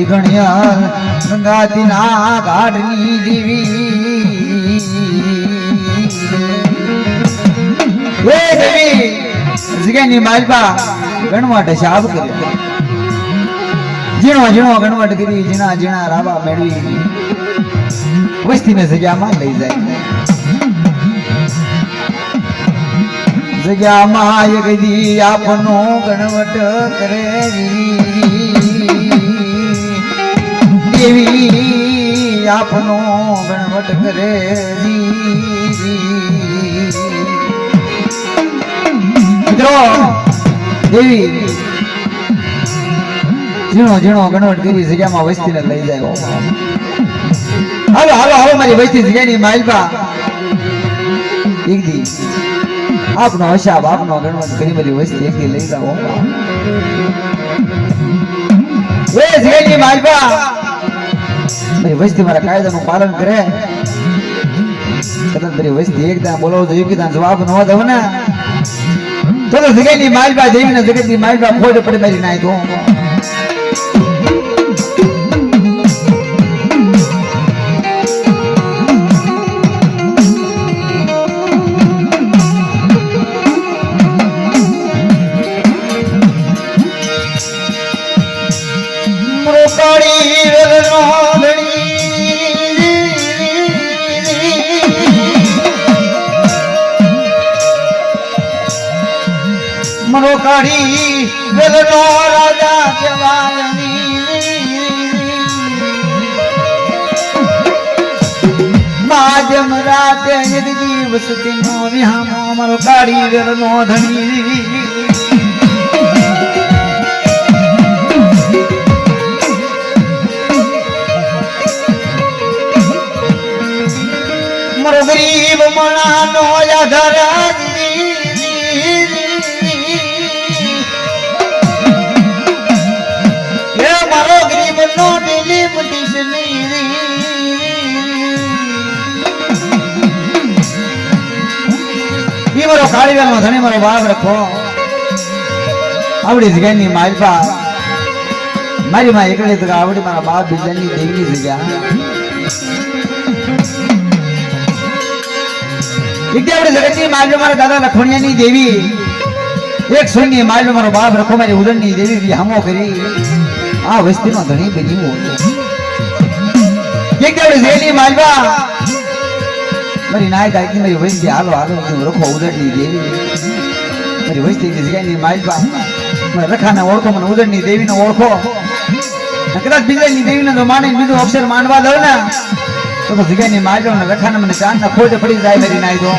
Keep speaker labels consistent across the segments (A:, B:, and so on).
A: મારી ગણ્યા ગંગાતી ના ઘાટની દેવી એ દેવી જગ્યાની માલપા ગણવાટ શાબ કર્યો ઝીણો ઝીણો ગણવાટ કરી ઝીણા ઝીણા રાબા મેળવી વસ્તીને જગ્યામાં લઈ જાય જગ્યામાં એક દી આપનો ગણવટ કરે દેવી આપનો ગણવટ કરે મિત્રો દેવી ઝીણો ઝીણો ગણવટ કરી જગ્યામાં વસ્તીને લઈ જાય હાલો હાલો હાલો મારી વસ્તી જગ્યાની માલપા એક દી આપનો હસાબ આપનો ગણવટ કરી મારી વસ્તી એક દી લઈ જાઓ એ જગ્યાની માલપા મારી વસ્તી મારા કાયદાનું પાલન કરે કદાચ મારી વસ્તી એકદમ બોલાવો તો એકદમ જવાબ ન દઉં ને તો જગ્યાની માલપા દેવીને જગતની માલપા ખોટ પડે મારી નાય તો મરો કાઢી વેલનો રાજા કેવાયની માજમ રાતે એક દિવસ તીનો વિહામો મરો કાઢી વેલનો ધણી મરો ગરીબ મણાનો આધાર મારો કાળીવાલ ધણી મારો બાપ રખો આવડી જગ્યાની માલપા મારી માં એકલી તો આવડી મારા બાપ બીજાની દેવીની જગ્યા એક આવડી જગતની માલપા મારા દાદા લખોણિયાની દેવી એક સોની માલપા મારો બાપ રખો મારી ઉદળની દેવી હામો કરી આ વસ્તીમાં ધણી બની એક આવડી જગ્યાની માલપા મારી નાય દાયકી મારી વસ્તી હાલો હાલો રખો ઉદળની દેવી મારી વસ્તી જગ્યાની માલપા મને રખાને ઓળખો મને ઉદળની દેવીને ઓળખો કદાચ બીજાની દેવીને તો માની બીજું અક્ષર માનવા દઉં ને તો જગ્યાની માલપા મને રખાને મને ચાંદ ના ખોટે પડી જાય મારી નાય તો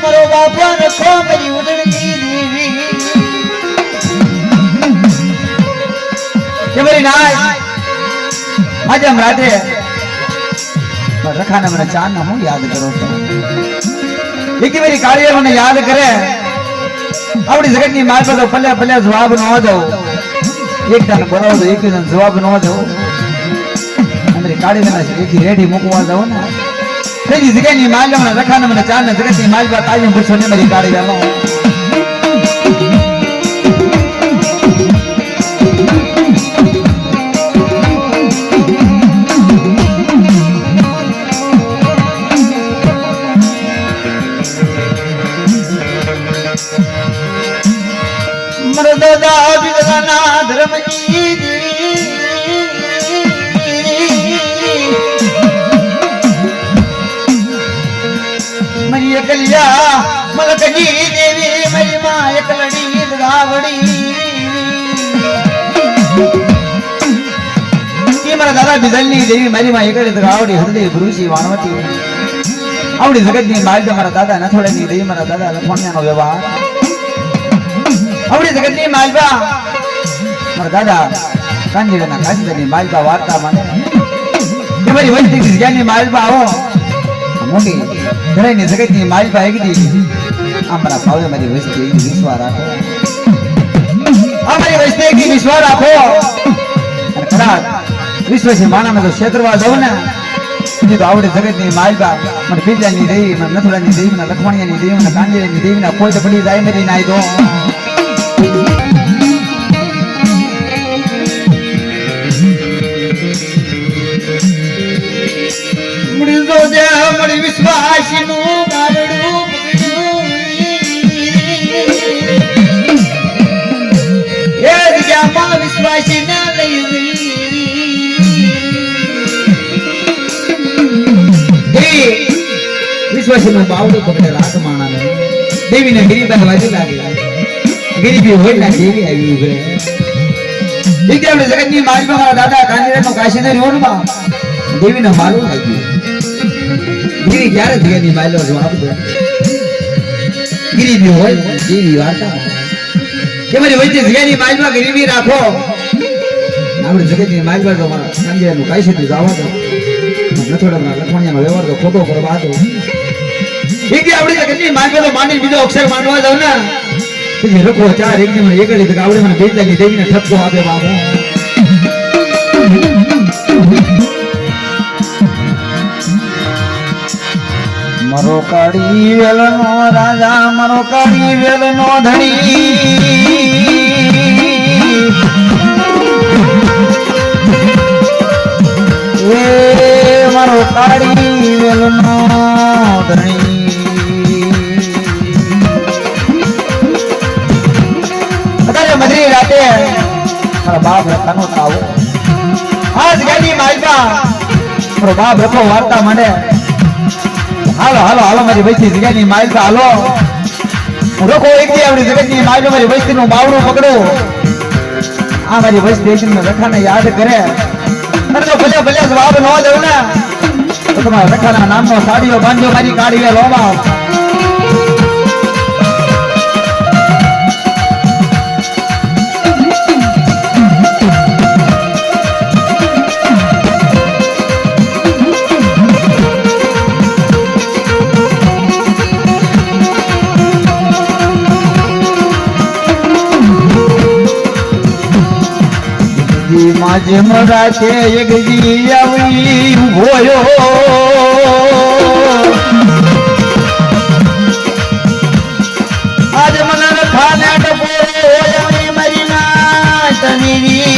A: મારો બાપા રખો મારી ઉદળની દેવી કે મારી નાય આજે હમ રાતે રખાને મને ચાંદ ના હું યાદ કરો એક મારી કાળીએ મને યાદ કરે આપણી જગતની માલ પર તો પલ્લે પલ્લે જવાબ ન દઉં એક દાન બોલાવો તો એક દાન જવાબ ન દઉં અમારી કાળી મને એક રેડી મૂકવા દઉં ને તેની જગ્યાની માલ મને રખાને મને ચાંદ ને જગતની માલ પર કાળીને પૂછો ને મારી કાળી વેલો દાદા બિદના ધર્મજી મરી એકલિયા મલકજી દેવી મરી માં એકલડી ગાવડી કે મારા દાદા બિદલની દેવી મારી માં એકલડી ગાવડી હૃદય ભૃષી વાણવતી આવડી જગતની માલ મારા દાદા નથોડની દેવી મારા દાદા લખોણિયાનો વ્યવહાર આવડી જગતની માલબા મારા દાદા કાંજીડાના કાંજીડાની માલબા વાર્તા મને કે મારી વસ્તી જગ્યાની માલબા આવો મોટી ધરાઈની જગતની માલબા એકદી અમારા ભાવે મારી વસ્તી વિશ્વાસ રાખો અમારી વસ્તી એકદી વિશ્વાસ રાખો અને કદાચ વિશ્વસી માણાને તો ક્ષેત્રવા દઉં ને તો આવડે જગતની માલબા મને બીજાની દેવી મને નથુડાની દેવી મને લખમણિયાની દેવી મને કાંજરીની દેવી ના કોઈ તો પડી જાય મેરી નાઈ દો મળી વિશ્વાસનું બારડું એ જગ્યામાં વિશ્વાસી ના લઈ વિશ્વાસનું બાવડું પકડે રાત માણાને દેવીને ગરીબાઈ વાજી લાગે ગરીબી હોય ના દેવી આવી ઉભરે આપણે જગતની માલમાં મારા દાદા કાંજીરાનો કાશીને રોડમાં દેવીને માલું લાગ્યું ગીરી ક્યારે જગ્યાની માયલો જવાબ દો ગરીબી હોય દેવી વાર્તા કે મારી વચ્ચે જગ્યાની માલમાં ગરીબી રાખો આપણે જગતની માલમાં તો મારા કાંજીરાનું કાશી જવા દો નથોડાના લખમણિયાનો વ્યવહાર તો ખોટો કરવા દો એકદી આપણે જગતની માલમાં તો માંડી બીજો અક્ષર માંડવા દઉં ને પછી રખો ચાર એકદી મને એકડી તો આવડે મને બેતાલી દેવીને ઠપકો આપે બાબો મરો કાળી વેલનો રાજા મરો કાળી વેલનો ધણી એ મારો કાળી વેલનો ધણી અત્યારે મધરી રાતે મારા બાપ રખાનો આવો આજ ગાડી માલબા મારો બાપ રખો વાર્તા માંડે હાલો હાલો હાલો મારી વસ્તી જગ્યાની માલબા હાલો હું રોકો એકદી આપણી જગતની માલબા મારી વસ્તીનું બાવડું પકડો આ મારી વસ્તી રખાને યાદ કરે અને તો ભલે ભલે જવાબ ન દઉં ને તો તમારા રખાના નામનો સાડીઓ બાંધ્યો મારી કાઢીએ લોબા માજે મરાઠે એક જી આવી ઉભોયો આજ મને રખાને ટપોરો હોય મારી ના તવીરી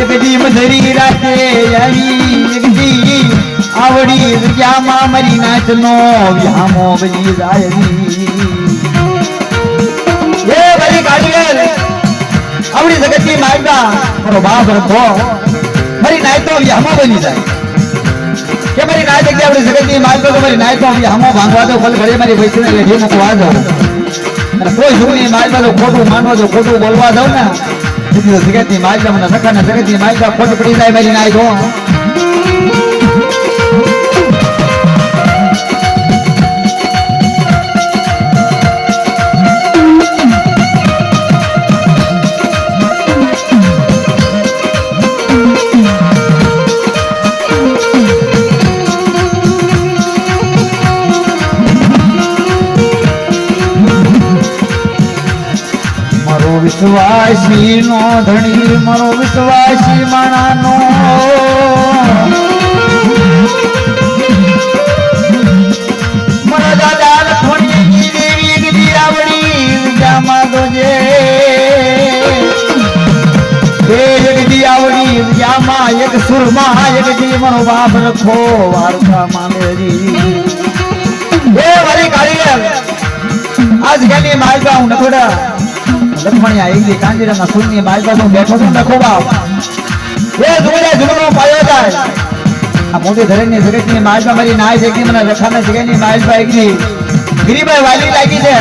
A: એક જી મધરી રાતે આવી એક જી આવડી જગ્યામાં મારી નાચનો વ્યામો બની જાય આપણી જગતની માલબા મારો બાપ રખો મારી નાય તો હમો બની જાય કે મારી નાય જગ્યાએ આપણી જગતની માલબા મારી નાય તો હમો ભાંગવા દો ફલ ઘડે મારી વૈષ્ણવ રેઠી મૂકવા દો અને કોઈ સુખની માલબા તો ખોટું માનવા દો ખોટું બોલવા દો ને જગતની માલબા મને સખાના જગતની માલબા ખોટી પડી જાય મારી નાય તો વિશ્વાસી નો ધણી મારો વિશ્વાસી માણાનો મારા દાદા લખમણિયાની દેવી ગદી આવડી વિદ્યામાં દોજે એક દી આવડી વિદ્યામાં એક સુરમાં એક દી મારો બાપ રખો વાર્તા મામેરી એ વારી કાઢી આજ ગાની માલબા હું નથોડા લખમણિયા એકલી કાંજીરાના સુરની માલબા હું બેઠો છું નખો બાપ એ જોડે જુગનો પાયો જાય આ મોટી ધરેની જગતની માલબા મારી નાય છે કે મને રખાના જગ્યાની માલબા એકલી ગરીબાઈ વાલી લાગી છે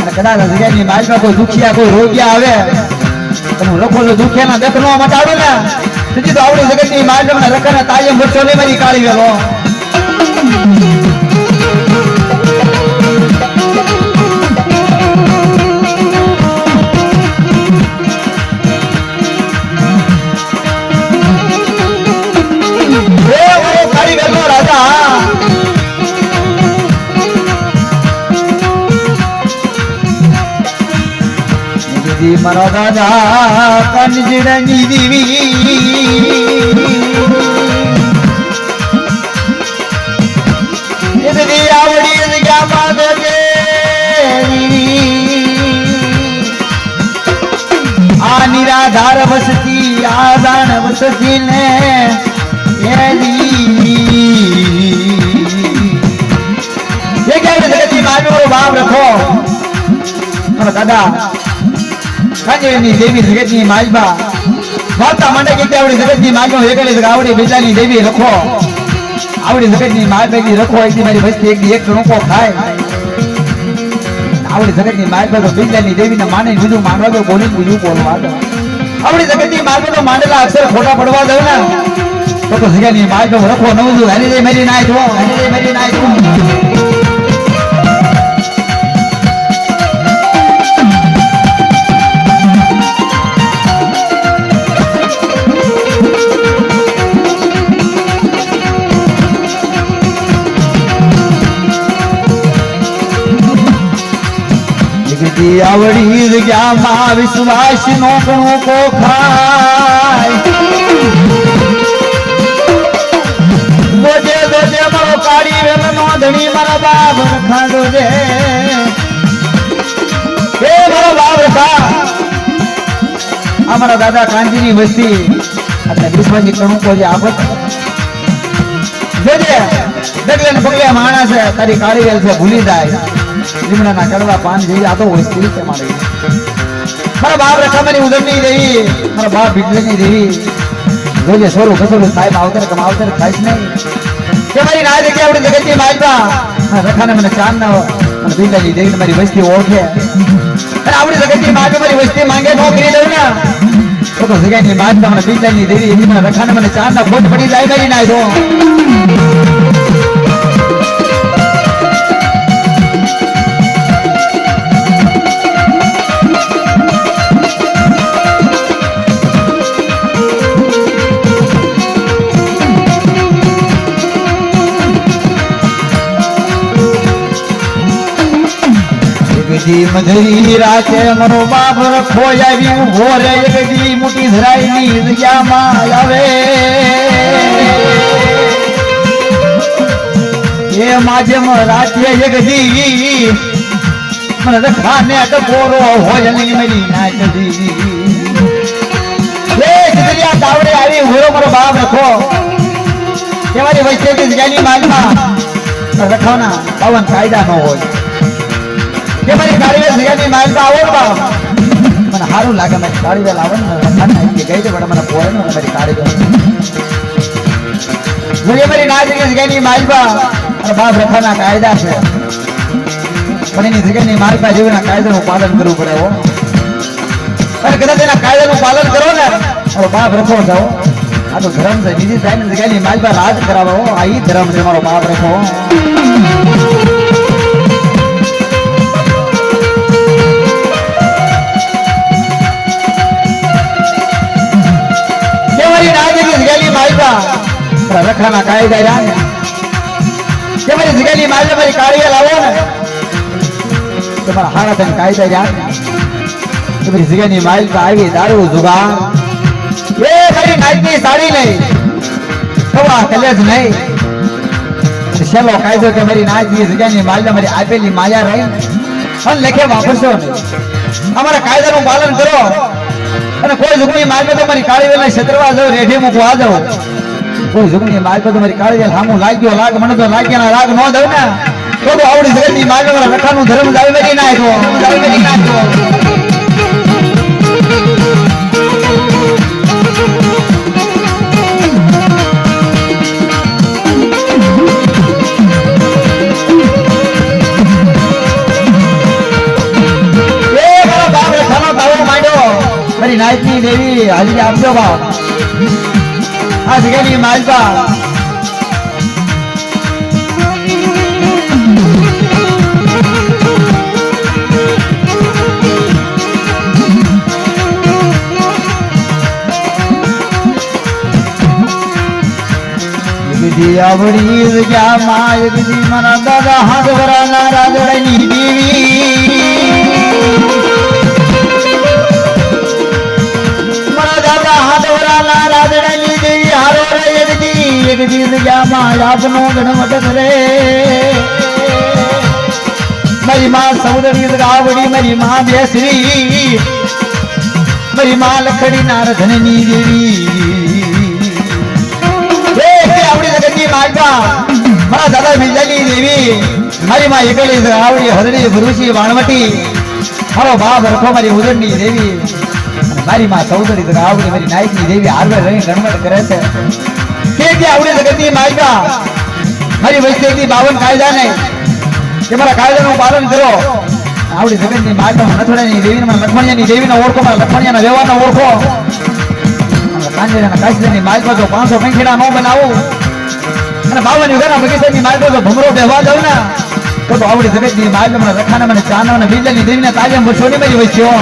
A: અને કદાચ જગ્યાની માલબા કોઈ દુખિયા કોઈ રોગિયા આવે તો હું લખો તો દુખિયાના દેખનો મટાડું ને તેથી તો આવડી જગતની માલબા રખાના તાયમ વચ્ચો ને મારી કાઢી વેલો દી મારા દાદા કંજડની દેવી દી આવડી ગયા માદે આ નિરાધાર વસતી આદાન વસતી ને ભાવ રખો દાદા કાંજળની દેવી જગતની માલબા વાર્તા માંડે કે આવડી જગતની માલબા એકલી આવડી બીજાની દેવી રખો આવડી જગતની માલબા રખો એકદી મારી વસ્તી એકદી એક રોકો ખાય આવડી જગતની માલબા તો બીજાની દેવીને માને બીજું માનવા દો બોલી બીજું બોલવા દો આવડી જગતની માલબા તો માંડેલા અક્ષર ખોટા પડવા દો ને તો જગ્યાની માલબા રખો નવું હેરી દે મેરી નાય જો હેરી દે મેરી નાય જો આવડી જગ્યામાં વિશ્વાસ નો ગણો કો ખાય બોજે બોજે મારો કાળી વેલ નો ધણી મારા બાપ ખાંડો જે એ મારો બાપ રખા અમારા દાદા કાંજીની વસ્તી એટલે વિશ્વાસી ગણો કો જે આપત જોજે ડગલે ને પગલે માણસ છે તારી કાળી વેલ છે ભૂલી જાય લીમડાના કડવા પાન જેવી આ તો વસ્તી છે મારી મારા બાપ રખામાની ઉદરની દેવી મારા બાપ ભીટલેની દેવી જોજે સોરું કસોરું સાહેબ આવતર કમાવતર ખાઈશ નહીં કે મારી ના જગ્યા આપણી જગતની માલબા રખાને મને ચાંદ ના મને ભીટલેની દેવીને મારી વસ્તી ઓળખે અને આપણી જગતની માલબા મારી વસ્તી માંગે નો કરી દઉં ને તો જગ્યાની માલબા મને ભીટલેની દેવી એની મને રખાને મને ચાંદ ના ખોટ પડી જાય કરી ના દો મધરી રાખે મનો બાપ રખો આવી ઉભો રે એકદી મોટી ધરાઈ ની જગ્યામાં આવે એ માજમ રાખે એકદી મને રખાને ટકોરો હોય નહીં મારી નાચદી એ જગ્યા તાવડે આવી ઉભો મારો બાપ રખો કે મારી વચ્ચેની જગ્યાની માલમાં રખાના પાવન કાયદા ન હોય કે મારી કાળીવેલ જગ્યાની માલબા આવો બા મને સારું લાગે મારી કાળીવેલ આવો ને રખાને કે ગઈ પણ મને પોરે ને મારી કાળીવેલ જોઈએ મારી ના જગ્યાની માલબા અને બાપ રખાના કાયદા છે પણ એની જગ્યાની માલબા જેવીના કાયદાનું પાલન કરવું પડે હો અને કદાચ એના કાયદાનું પાલન કરો ને તો બાપ રખો જાઓ આ તો ધર્મ છે બીજી થાય ને જગ્યાની માલબા રાજ કરાવો આ ઈ ધર્મ છે મારો બાપ રખો રખાના કાયદા જાણે કે મારી જગ્યાની માલબા મારી કાળીએ લાવો ને તમારા હારા થઈને કાયદા જાણે કે મારી જગ્યાની માલબા આવી દારૂ જુગાર એ મારી નાઈટની સાડી નહીં કવા કલેજ નહીં છેલ્લો કાયદો કે મારી નાઈટની જગ્યાની માલબા મારી આપેલી માયા રહી અને લેખે વાપરશો નહીં અમારા કાયદાનું પાલન કરો અને કોઈ જુગની માલબા તો મારી કાળી વેલા છેતરવા જાવ રેઢી મૂકવા જાવ કોઈ જુગની માલબા તો મારી કાળી વેલ સામું લાગ્યો લાગ મને તો લાગ્યા રાગ ન દઉં ને તો આવડી જગતની માલબા રખાનું ધર્મ જાવી બેરી નાખ્યો જાવી બેરી નાખ્યો મારી નાયકની દેવી હાજરી આપજો બાપ આ જગ્યાની માલબા આવડી જગ્યામાં એકદી મારા દાદા હાથ વરાના રાદડાની દેવી જગદી જગ્યામાં આપનો ગણવટ કરે મારી માં સૌદરી ગાવડી મારી માં બેસરી મારી માં લખડી નારધનની દેવી આવડી જગતની માલપા મારા દાદા મિંજાની દેવી મારી માં એકલી આવડી હરણી ભરૂચી વાણવટી મારો બાપ રખો મારી ઉદરની દેવી મારી માં સૌદરી આવડી મારી નાયકની દેવી હારવે રહી ગણવટ કરે છે કે આવડી જગતની માલપા મારી વૈષ્ણવની 52 કાયદા ને કે મારા કાયદાનું પાલન કરો આવડી જગતની માલપા નથોડાની દેવીને લખમણિયાની દેવીને ઓળખો મારા લખમણિયાના વ્યવહારને ઓળખો કાંજેરાના કાશીની માલપા જો 500 પંખેડા નો બનાવું અને 52 ઘરના બગીચાની માલપા જો ભમરો બેહવા દઉં ને તો આવડી જગતની માલપા મને રખાને મને ચાનો અને બિજલાની દેવીને તાજમ છોડી મારી વચ્યો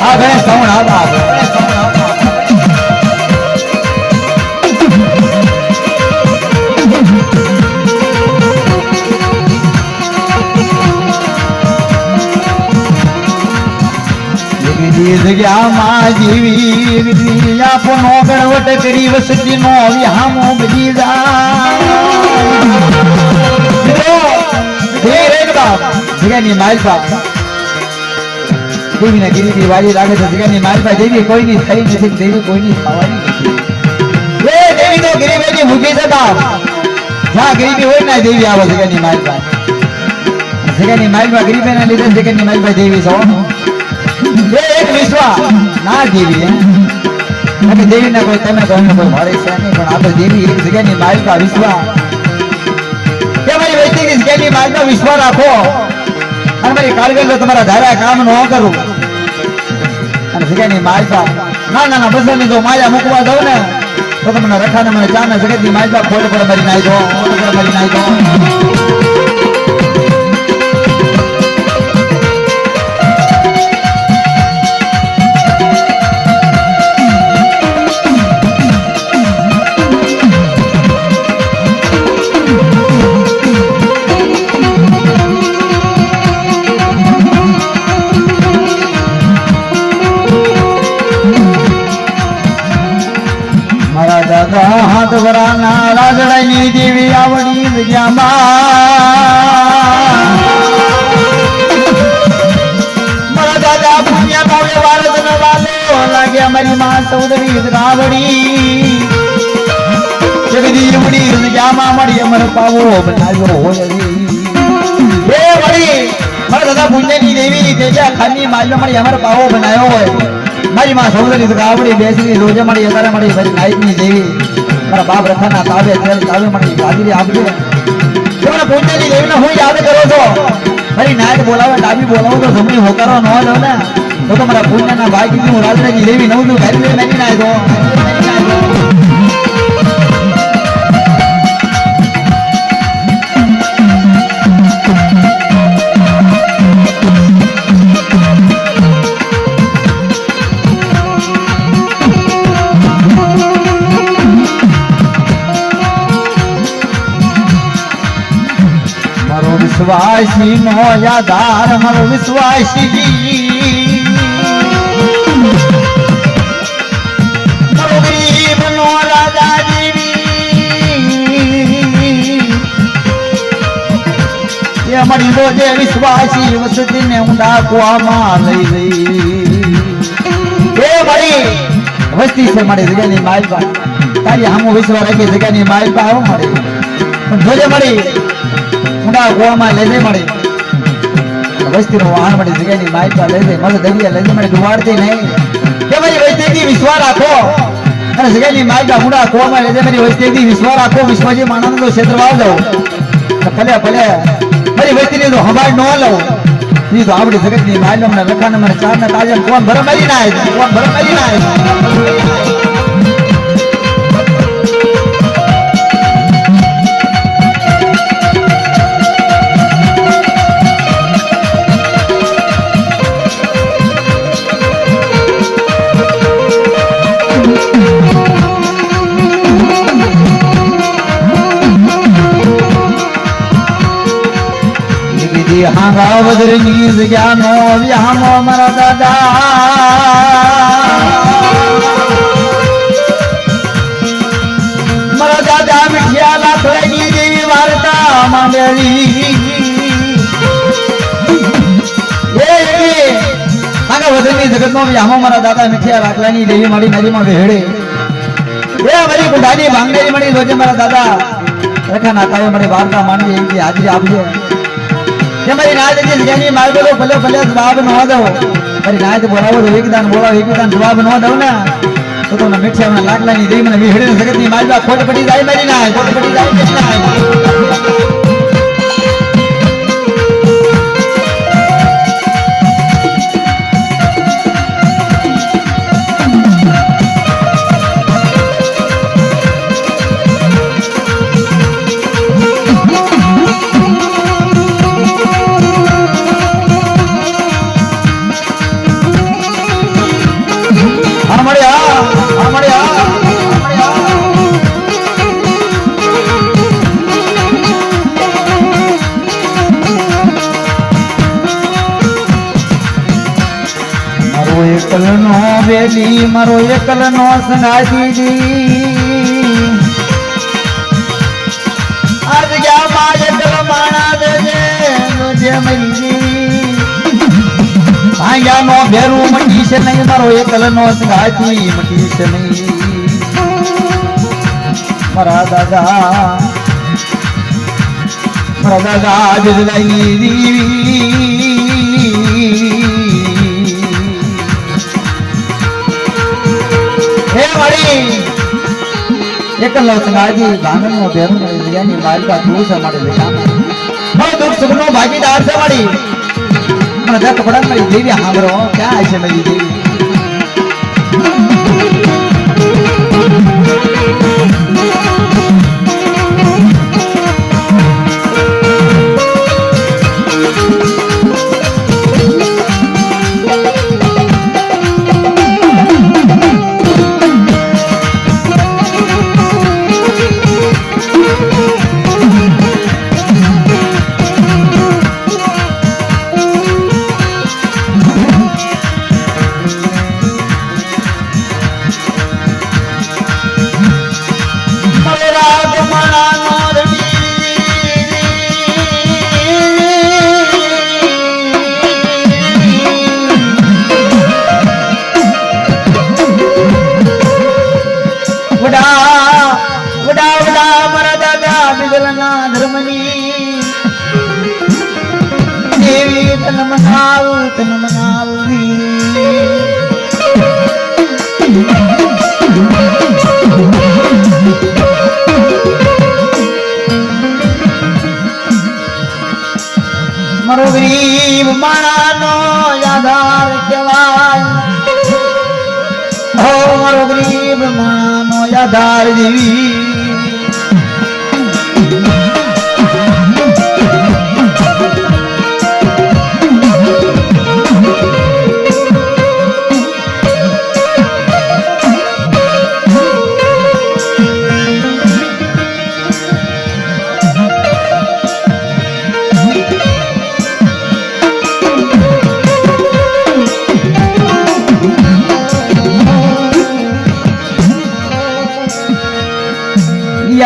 A: આ ગણેશ શ્રાવણ આવા જગ્યામાં જીવી આપનો ગણવટ કરી વસતી નો વિહામો બજી જગ્યાની માલપા દેવીના ગિરીની વાળી લાગે છે જગ્યાની માલપા દેવી કોઈની થઈ નથી દેવી કોઈની થવાની નથી એ દેવી તો ગરીબેની મૂકી છે બાપ જ્યાં ગરીબી હોય ને દેવી આવે જગ્યાની માલપા ગરીબેના લીધે જગ્યાની માલપા દેવી છો એક વિશ્વા ના દેવી દેવી ના કોઈ તમે કોઈ મળે છે નહીં પણ આપણે દેવી એક જગ્યાની માલપા વિશ્વા કે મારી વૈષ્ણવની જગ્યાની માલપા વિશ્વા રાખો અને મારી કારગર તમારા ધારા કામ ન કરું અને જગ્યાની માલપા ના બસની જો માયા મૂકવા દઉં ને તો તમને રખાને મને ચાને જગતની માલપા ખોટ પર મારી નાખી દો હાથ વરાના રાજડાની દેવી આવડી જગ્યામાં મારા દાદા પુણ્યા નો વ્યવહાર વાલો લાગ્યા મારી માં સૌદરી રાવડી જગદી ઉડી જગ્યામાં મળી અમર પાવો બનાવ્યો હોય એ મળી મારા દાદા પુણ્યની દેવી તેજા ખાની માલ્યો મળી અમર પાવો બનાવ્યો હોય મારી માં સૌદરી રાવડી બેસી રોજે મળી અત્યારે મળી મારી નાયકની દેવી મારા બાપ રખાના તાવે તેલ તાવે મને હાજરી આપજો તમે પૂજ્યની દેવીને હું યાદ કરો છો મારી નાયક બોલાવે ડાબી બોલાવો તો જમણી હોકારો ન લો ને તો તમારા પુણ્યના ભાઈ હું રાજરાજી દેવી નવું ગાડી નાખી નાખો વિશ્વાસી નો યાદાર મારો વિશ્વાસી મારો ગરીબ નો રાજા દેવી એ મારી રોજે વિશ્વાસી વસતી ને ઊંડા કુવામાં લઈ ગઈ એ મારી વસ્તી છે મારી જગ્યાની માલપા તારી હામો વિશ્વાસ રાખી જગ્યાની માલપા આવો મારી પણ જોજે મારી ઊંડા કુવામાં લઈ જઈ મળી વસ્તીનું વાહન મળી જગ્યાની માલપા લઈ જઈ મને દરિયા લઈ જઈ મળી ડુબાડતી નહીં કે મારી વસ્તીથી વિશ્વાસ રાખો અને જગ્યાની માલપા ઊંડા કુવામાં લઈ જઈ મારી વસ્તીથી વિશ્વાસ રાખો વિશ્વજી માનવનો ક્ષેત્ર વાવ દઉં ભલે મારી વસ્તીની તો સંભાળ ન લઉં એ તો આપણી જગતની માલપા મને લખાને મને ચાર ને તાજમ કોણ ભર મારી ના હાંગા વદરની જગ્યાનો વ્યામો મારા દાદા મારા દાદા મીઠિયા લાખડાની જેવી વાર્તા માંડેલી હાંગા વદરની જગતનો વ્યામો મારા દાદા મીઠિયા લાખડાની દેવી મારી નદીમાં વહેડે એ મારી ગુંડાની માંગેલી મળી રોજે મારા દાદા રેખા નાતાએ મારી વાર્તા માનવી એવી હાજરી આપજે કે મારી નાયત જે જગ્યાની માર્ગો ભલે ભલે જવાબ ન દો મારી નાયત બોલાવો તો એકદાન બોલાવો એકદાન જવાબ ન દઉં ને તો તમને મીઠિયા લાકડાની દેવી મને વિહળે જગતની માલવા ખોટ પડી જાય મારી નાય ખોટ પડી જાય મારી નાય એકલનો વેલી મારો એકલનો સંગાતી આજ ગયા માં એકલ માણા દેજે જે મરી ભાંગ્યાનો ભેરું મટી છે નહીં મારો એકલનો સંગાતી મટી છે નહીં મારા દાદા જલાઈ દીવી એકલ સંગાજી ભાંગણનો ભેરું મળી જગ્યાની માલકા તું છે માટે લેખા દુઃખ સુખનો ભાગીદાર છે મારી મને દત્ત પડા મારી દેવી સાંભળો ક્યાં છે મારી દેવી મારો ગરીબ માણાનો આધાર કહેવાય હો મારો ગરીબ માણાનો આધાર દેવી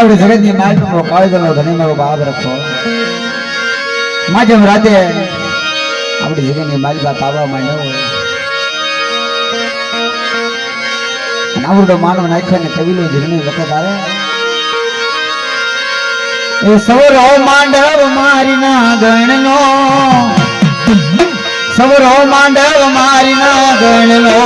A: આવડે જગતની માલનો કાળજનો ધણી મારો બાપ રખો માજમ રાતે આપણી જગતની માલબા તાવા માંડ્યો હોય અને આવડો માનવ નાખ્યો ને કવિલો જીવની વખત આવે એ સવરો માંડવ મારીના ગણનો સવરો માંડવ મારીના ગણનો